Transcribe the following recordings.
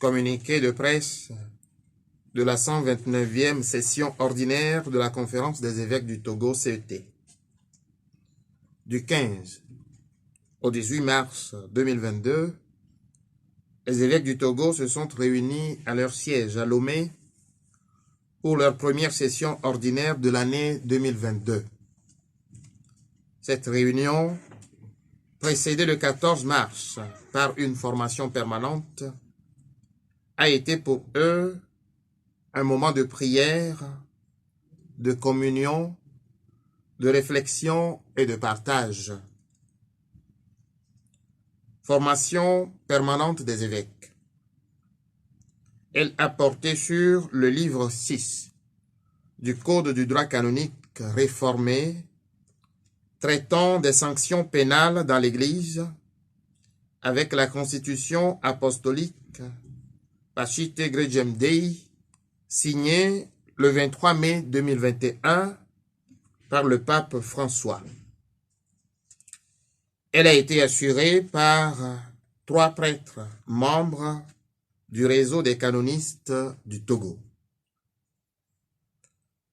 Communiqué de presse de la 129e session ordinaire de la Conférence des évêques du Togo, CET. Du 15 au 18 mars 2022, les évêques du Togo se sont réunis à leur siège à Lomé pour leur première session ordinaire de l'année 2022. Cette réunion, précédée le 14 mars par une formation permanente, a été pour eux un moment de prière, de communion, de réflexion et de partage. Formation permanente des évêques. Elle a porté sur le livre 6 du Code du droit canonique réformé, traitant des sanctions pénales dans l'Église, avec la Constitution apostolique Pacite Gregem Dei, signée le 23 mai 2021 par le pape François. Elle a été assurée par 3 prêtres membres du réseau des canonistes du Togo.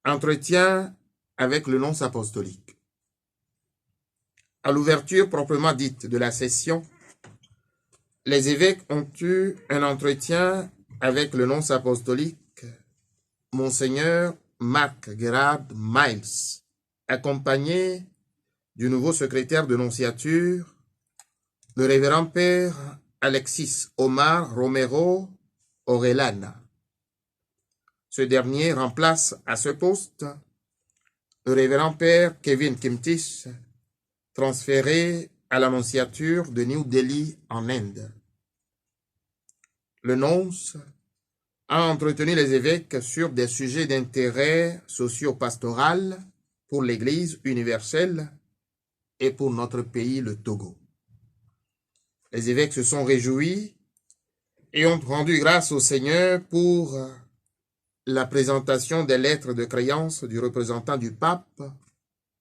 Entretien avec le nonce apostolique. À l'ouverture proprement dite de la session, les évêques ont eu un entretien avec le nonce apostolique, Monseigneur Marc Gerard Miles, accompagné du nouveau secrétaire de nonciature, le révérend père Alexis Omar Romero Orellana. Ce dernier remplace à ce poste le révérend père Kevin Kimtis, transféré à la nonciature de New Delhi en Inde. Le nonce a entretenu les évêques sur des sujets d'intérêt socio-pastoral pour l'Église universelle et pour notre pays, le Togo. Les évêques se sont réjouis et ont rendu grâce au Seigneur pour la présentation des lettres de créance du représentant du pape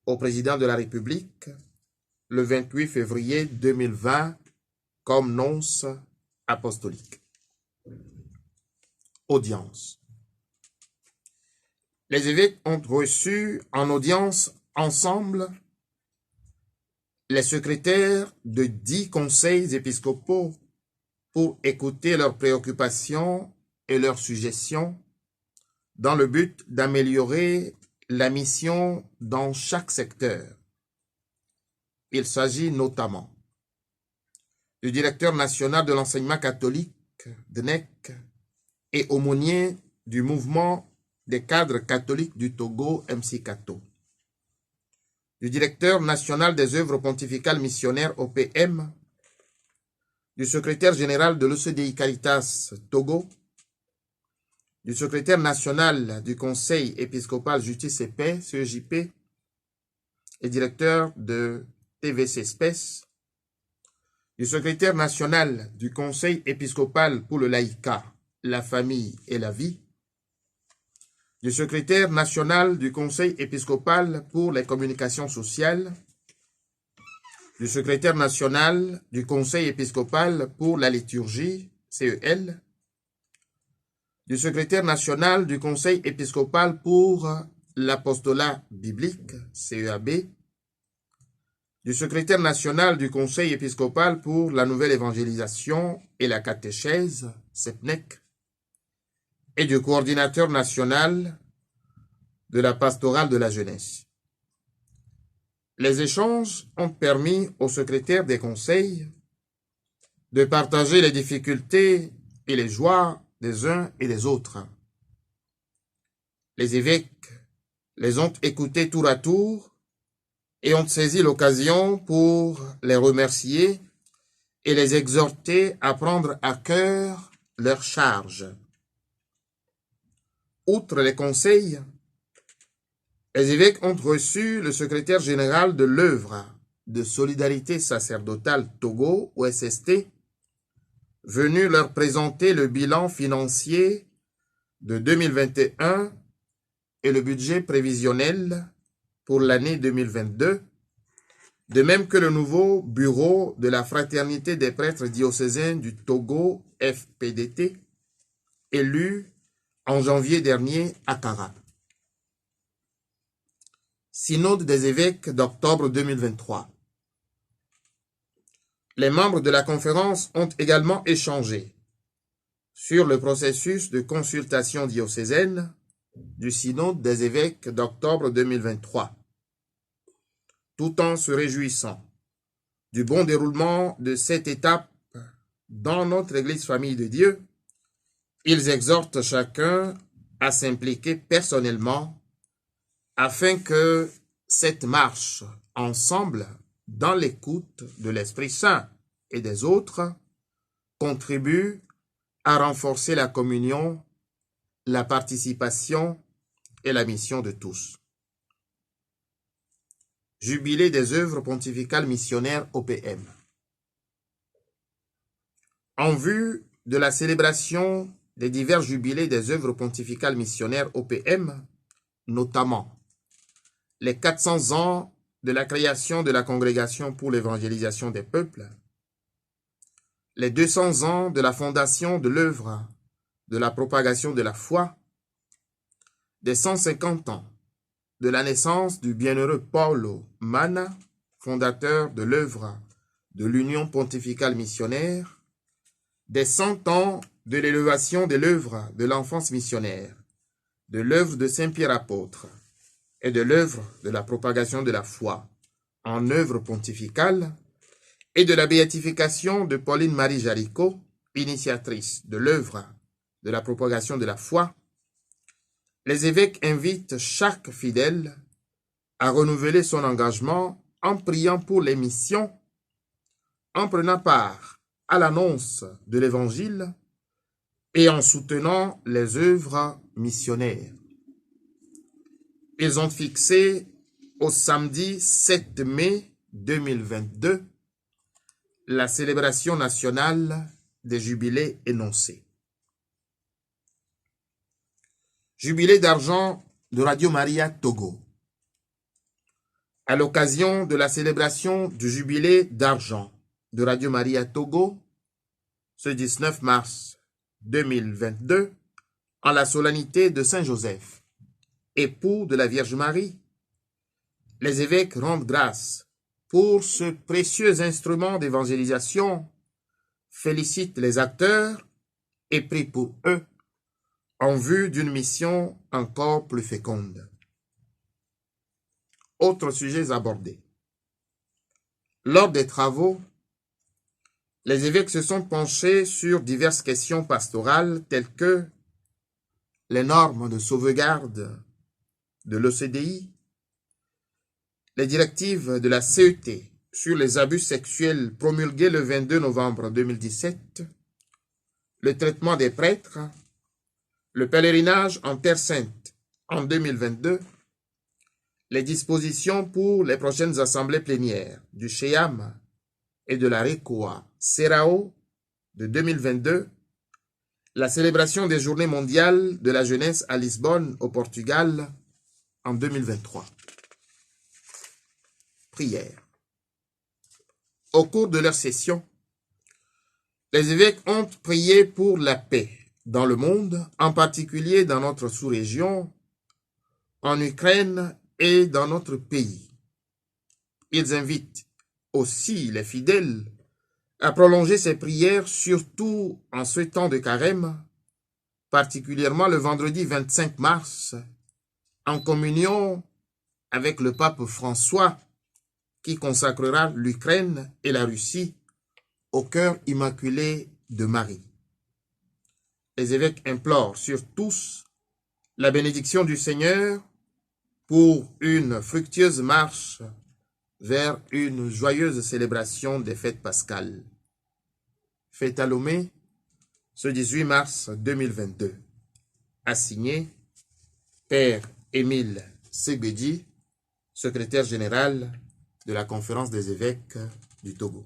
au président de la République le 28 février 2020 comme nonce apostolique. Audience. Les évêques ont reçu en audience ensemble les secrétaires de 10 conseils épiscopaux pour écouter leurs préoccupations et leurs suggestions dans le but d'améliorer la mission dans chaque secteur. Il s'agit notamment du directeur national de l'enseignement catholique, DNEC, et aumônier du mouvement des cadres catholiques du Togo, MC-Cato, du directeur national des œuvres pontificales missionnaires OPM, du secrétaire général de l'ECDI Caritas Togo, du secrétaire national du Conseil épiscopal Justice et Paix, CEJP, et directeur de TVC Spes, du secrétaire national du Conseil épiscopal pour le laïcat, la famille et la vie, du secrétaire national du Conseil épiscopal pour les communications sociales, du secrétaire national du Conseil épiscopal pour la liturgie, CEL, du secrétaire national du Conseil épiscopal pour l'apostolat biblique, CEAB, du secrétaire national du Conseil épiscopal pour la nouvelle évangélisation et la catéchèse, CEPNEC, et du coordinateur national de la pastorale de la jeunesse. Les échanges ont permis aux secrétaires des conseils de partager les difficultés et les joies des uns et des autres. Les évêques les ont écoutés tour à tour et ont saisi l'occasion pour les remercier et les exhorter à prendre à cœur leurs charges. Outre les conseils, les évêques ont reçu le secrétaire général de l'œuvre de solidarité sacerdotale Togo, OSST, venu leur présenter le bilan financier de 2021 et le budget prévisionnel pour l'année 2022, de même que le nouveau bureau de la Fraternité des prêtres diocésains du Togo, FPDT, élu en janvier dernier à Kara. Synode des évêques d'octobre 2023. Les membres de la conférence ont également échangé sur le processus de consultation diocésaine du Synode des évêques d'octobre 2023, tout en se réjouissant du bon déroulement de cette étape dans notre Église Famille de Dieu. Ils exhortent chacun à s'impliquer personnellement afin que cette marche ensemble dans l'écoute de l'Esprit Saint et des autres contribue à renforcer la communion, la participation et la mission de tous. Jubilé des œuvres pontificales missionnaires OPM. En vue de la célébration des divers jubilés des œuvres pontificales missionnaires OPM, notamment les 400 ans de la création de la Congrégation pour l'évangélisation des peuples, les 200 ans de la fondation de l'œuvre de la propagation de la foi, des 150 ans de la naissance du bienheureux Paulo Mana, fondateur de l'œuvre de l'Union pontificale missionnaire, des 100 ans de l'élévation de l'œuvre de l'enfance missionnaire, de l'œuvre de Saint-Pierre apôtre et de l'œuvre de la propagation de la foi en œuvre pontificale, et de la béatification de Pauline Marie Jaricot, initiatrice de l'œuvre de la propagation de la foi, les évêques invitent chaque fidèle à renouveler son engagement en priant pour les missions, en prenant part à l'annonce de l'Évangile et en soutenant les œuvres missionnaires. Ils ont fixé au samedi 7 mai 2022 la célébration nationale des jubilés énoncés. Jubilé d'argent de Radio Maria Togo. À l'occasion de la célébration du jubilé d'argent de Radio Maria Togo, ce 19 mars 2022, en la solennité de Saint Joseph, époux de la Vierge Marie, les évêques rendent grâce pour ce précieux instrument d'évangélisation, félicitent les acteurs et prient pour eux en vue d'une mission encore plus féconde. Autres sujets abordés. Lors des travaux, les évêques se sont penchés sur diverses questions pastorales telles que les normes de sauvegarde de l'OCDI, les directives de la CET sur les abus sexuels promulguées le 22 novembre 2017, le traitement des prêtres, le pèlerinage en Terre Sainte en 2022, les dispositions pour les prochaines assemblées plénières du CHEAM et de la RECOA Serao de 2022, la célébration des Journées mondiales de la jeunesse à Lisbonne au Portugal en 2023. Prière. Au cours de leur session, les évêques ont prié pour la paix dans le monde, en particulier dans notre sous-région, en Ukraine et dans notre pays. Ils invitent aussi les fidèles à prolonger ces prières, surtout en ce temps de carême, particulièrement le vendredi 25 mars, en communion avec le pape François, qui consacrera l'Ukraine et la Russie au cœur immaculé de Marie. Les évêques implorent sur tous la bénédiction du Seigneur pour une fructueuse marche vers une joyeuse célébration des fêtes pascales. Fête à Lomé, ce 18 mars 2022. Assigné Père Émile Seguedi, secrétaire général de la Conférence des évêques du Togo.